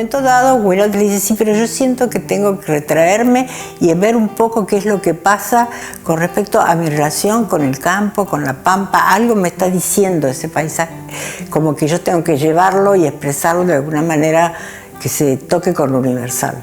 momento dado, Wiraldes le dice, sí, pero yo siento que tengo que retraerme y ver un poco qué es lo que pasa con respecto a mi relación con el campo, con la pampa. Algo me está diciendo ese paisaje, como que yo tengo que llevarlo y expresarlo de alguna manera que se toque con lo universal.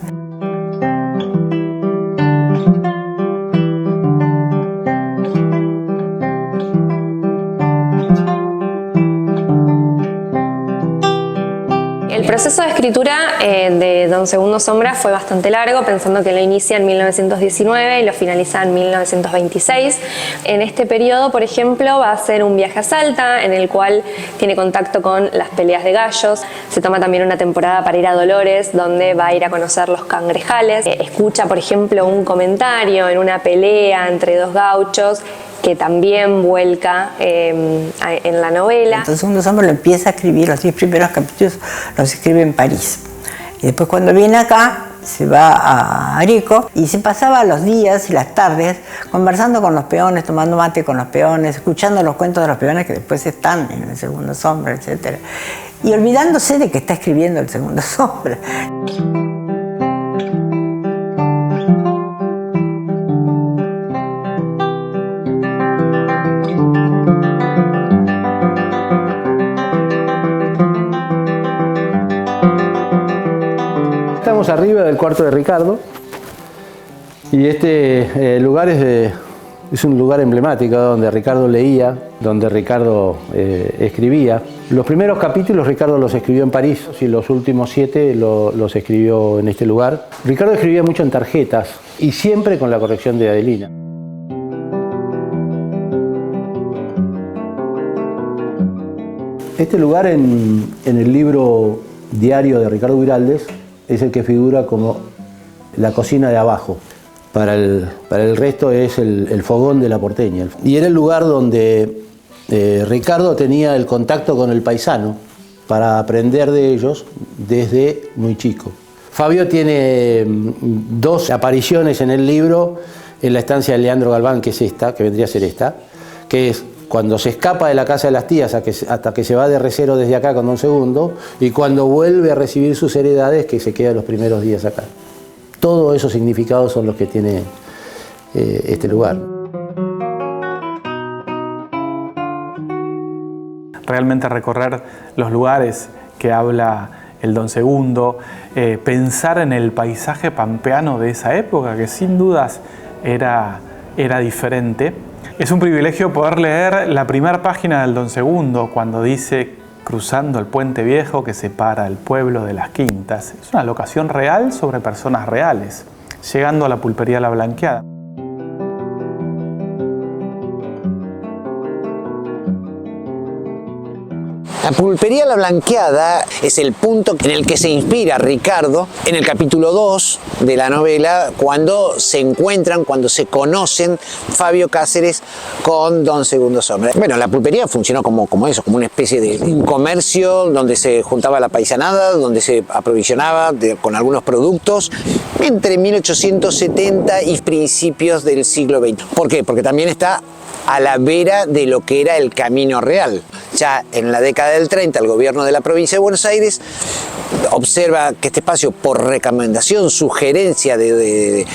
El proceso de escritura de Don Segundo Sombra fue bastante largo, pensando que lo inicia en 1919 y lo finaliza en 1926. En este periodo, por ejemplo, va a hacer un viaje a Salta, en el cual tiene contacto con las peleas de gallos. Se toma también una temporada para ir a Dolores, donde va a ir a conocer los cangrejales. Escucha, por ejemplo, un comentario en una pelea entre dos gauchos, que también vuelca en la novela. Entonces Segundo Sombra lo empieza a escribir, los 10 primeros capítulos los escribe en París. Y después cuando viene acá, se va a Arico y se pasaba los días y las tardes conversando con los peones, tomando mate con los peones, escuchando los cuentos de los peones que después están en el Segundo Sombra, etc. Y olvidándose de que está escribiendo el Segundo Sombra. Estamos arriba del cuarto de Ricardo y este lugar es un lugar emblemático donde Ricardo leía, donde Ricardo escribía. Los primeros capítulos Ricardo los escribió en París y los últimos 7 los escribió en este lugar. Ricardo escribía mucho en tarjetas y siempre con la corrección de Adelina. Este lugar en el libro diario de Ricardo Wiraldes es el que figura como la cocina de abajo. Para el resto es el fogón de la porteña. Y era el lugar donde Ricardo tenía el contacto con el paisano para aprender de ellos desde muy chico. Fabio tiene 2 apariciones en el libro en la estancia de Leandro Galván, que es esta, que vendría a ser esta, que es cuando se escapa de la casa de las tías hasta que se va de recero desde acá con Don Segundo, y cuando vuelve a recibir sus heredades, que se queda los primeros días acá. Todos esos significados son los que tiene este lugar. Realmente recorrer los lugares que habla el Don Segundo, pensar en el paisaje pampeano de esa época, que sin dudas era diferente. Es un privilegio poder leer la primera página del Don Segundo cuando dice cruzando el puente viejo que separa el pueblo de las Quintas. Es una locación real sobre personas reales, llegando a la pulpería La Blanqueada. La pulpería La Blanqueada es el punto en el que se inspira Ricardo en el capítulo 2 de la novela, cuando se encuentran, cuando se conocen Fabio Cáceres con Don Segundo Sombra. Bueno, la pulpería funcionó como eso, como una especie de un comercio donde se juntaba la paisanada, donde se aprovisionaba con algunos productos entre 1870 y principios del siglo XX. ¿Por qué? Porque también está a la vera de lo que era el Camino Real. Ya en la década del 30, el gobierno de la provincia de Buenos Aires observa que este espacio, por recomendación, sugerencia del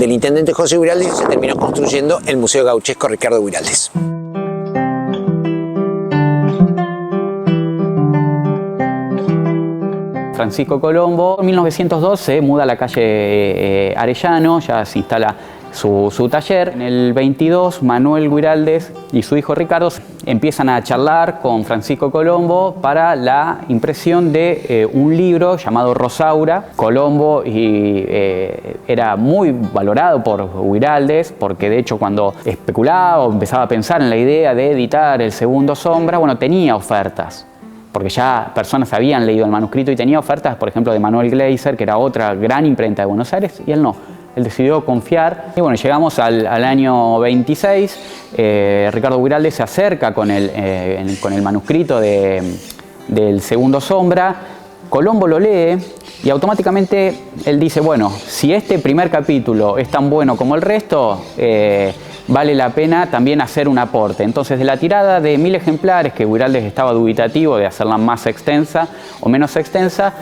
intendente José Wiraldes, se terminó construyendo el Museo Gauchesco Ricardo Wiraldes. Francisco Colombo, en 1902 se muda a la calle Arellano, ya se instala su taller. En el 22, Manuel Wiraldes y su hijo Ricardo empiezan a charlar con Francisco Colombo para la impresión de un libro llamado Rosaura. Colombo era muy valorado por Wiraldes, porque de hecho cuando especulaba o empezaba a pensar en la idea de editar el Segundo Sombra, bueno, tenía ofertas, porque ya personas habían leído el manuscrito y tenía ofertas, por ejemplo, de Manuel Gleiser, que era otra gran imprenta de Buenos Aires, y él no. Él decidió confiar. Y bueno, llegamos al año 26. Ricardo Wiraldes se acerca con el manuscrito del Segundo Sombra. Colombo lo lee y automáticamente él dice, bueno, si este primer capítulo es tan bueno como el resto, vale la pena también hacer un aporte. Entonces, de la tirada de 1000 ejemplares, que Guiraldes estaba dubitativo de hacerla más extensa o menos extensa,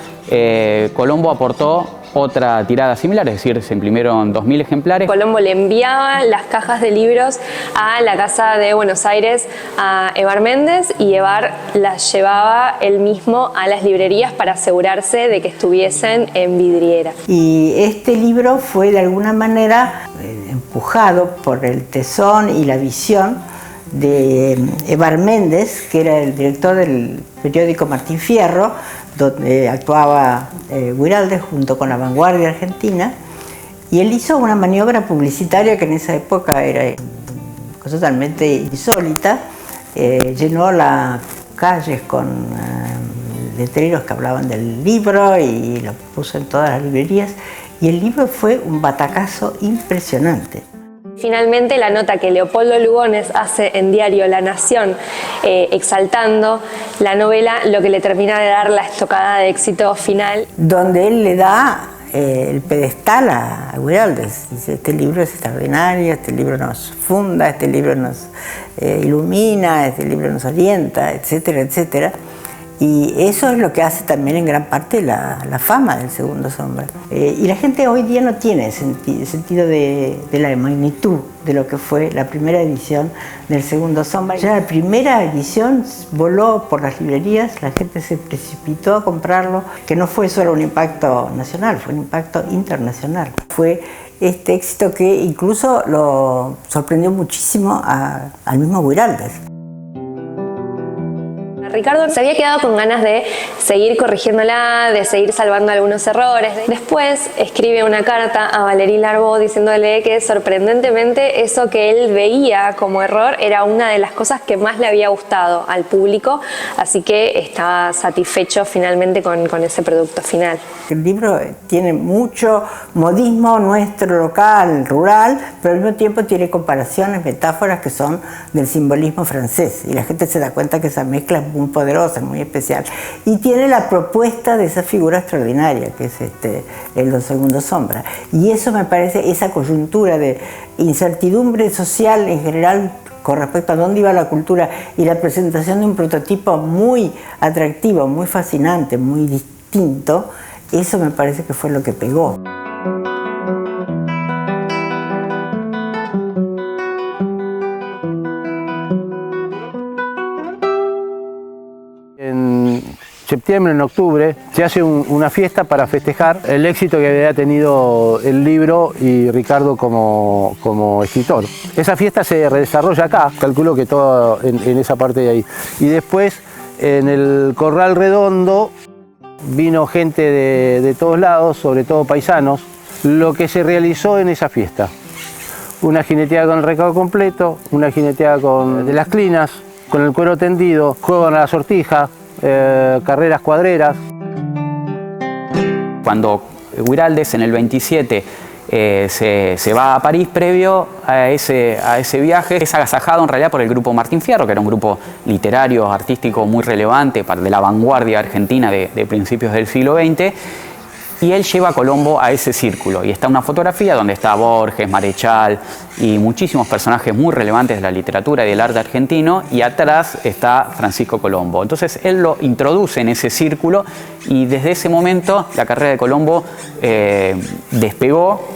Colombo aportó otra tirada similar, es decir, se imprimieron 2000 ejemplares. Colombo le enviaba las cajas de libros a la Casa de Buenos Aires a Evar Méndez y Evar las llevaba él mismo a las librerías para asegurarse de que estuviesen en vidriera. Y este libro fue de alguna manera empujado por el tesón y la visión de Evar Méndez, que era el director del periódico Martín Fierro, donde actuaba Guiraldes junto con La Vanguardia Argentina, y él hizo una maniobra publicitaria que en esa época era totalmente insólita. Llenó las calles con letreros que hablaban del libro y lo puso en todas las librerías, y el libro fue un batacazo impresionante. Finalmente, la nota que Leopoldo Lugones hace en diario La Nación, exaltando la novela, lo que le termina de dar la estocada de éxito final. Donde él le da el pedestal a Guiraldes. Dice, este libro es extraordinario, este libro nos funda, este libro nos ilumina, este libro nos orienta, etcétera, etcétera. Y eso es lo que hace también en gran parte la fama del Segundo Sombra. Y la gente hoy día no tiene sentido de la magnitud de lo que fue la primera edición del Segundo Sombra. Ya la primera edición voló por las librerías, la gente se precipitó a comprarlo, que no fue solo un impacto nacional, fue un impacto internacional. Fue este éxito que incluso lo sorprendió muchísimo al mismo Guiraldes. Ricardo se había quedado con ganas de seguir corrigiéndola, de seguir salvando algunos errores. Después escribe una carta a Valéry Larbaud diciéndole que sorprendentemente eso que él veía como error era una de las cosas que más le había gustado al público, así que estaba satisfecho finalmente con ese producto final. El libro tiene mucho modismo nuestro, local, rural, pero al mismo tiempo tiene comparaciones, metáforas que son del simbolismo francés, y la gente se da cuenta que esa mezcla es muy poderosa, muy especial. Y tiene la propuesta de esa figura extraordinaria que es el Segundo Sombra. Y eso me parece, esa coyuntura de incertidumbre social en general con respecto a dónde iba la cultura y la presentación de un prototipo muy atractivo, muy fascinante, muy distinto, eso me parece que fue lo que pegó. En septiembre, en octubre, se hace una fiesta para festejar el éxito que había tenido el libro y Ricardo como escritor. Esa fiesta se desarrolla acá, calculo que todo en esa parte de ahí. Y después, en el Corral Redondo, vino gente de todos lados, sobre todo paisanos, lo que se realizó en esa fiesta. Una jineteada con el recado completo, una jineteada de las clinas, con el cuero tendido, juego a la sortija, carreras cuadreras. Cuando Guiraldes en el 27 se va a París, previo a ese viaje, es agasajado en realidad por el grupo Martín Fierro, que era un grupo literario, artístico muy relevante de la vanguardia argentina de principios del siglo XX, y él lleva a Colombo a ese círculo. Y está una fotografía donde está Borges, Marechal y muchísimos personajes muy relevantes de la literatura y del arte argentino, y atrás está Francisco Colombo. Entonces él lo introduce en ese círculo y desde ese momento la carrera de Colombo despegó.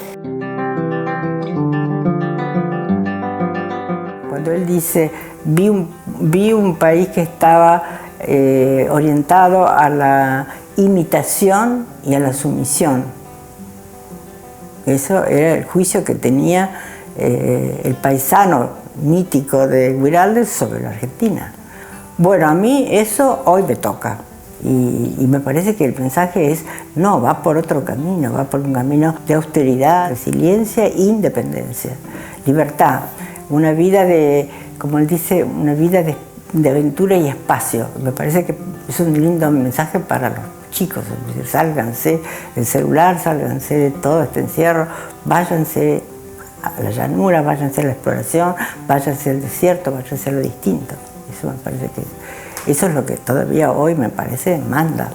Cuando él dice, vi un país que estaba orientado a la imitación y a la sumisión. Eso era el juicio que tenía el paisano mítico de Guiraldes sobre la Argentina. Bueno, a mí eso hoy me toca. Y me parece que el mensaje es, no, va por otro camino, va por un camino de austeridad, resiliencia e independencia. Libertad, una vida de, como él dice, una vida de aventura y espacio. Me parece que es un lindo mensaje para los chicos, es decir, sálganse del celular, sálganse de todo este encierro, váyanse a la llanura, váyanse a la exploración, váyanse al desierto, váyanse a lo distinto. Eso me parece que eso es lo que todavía hoy me parece manda.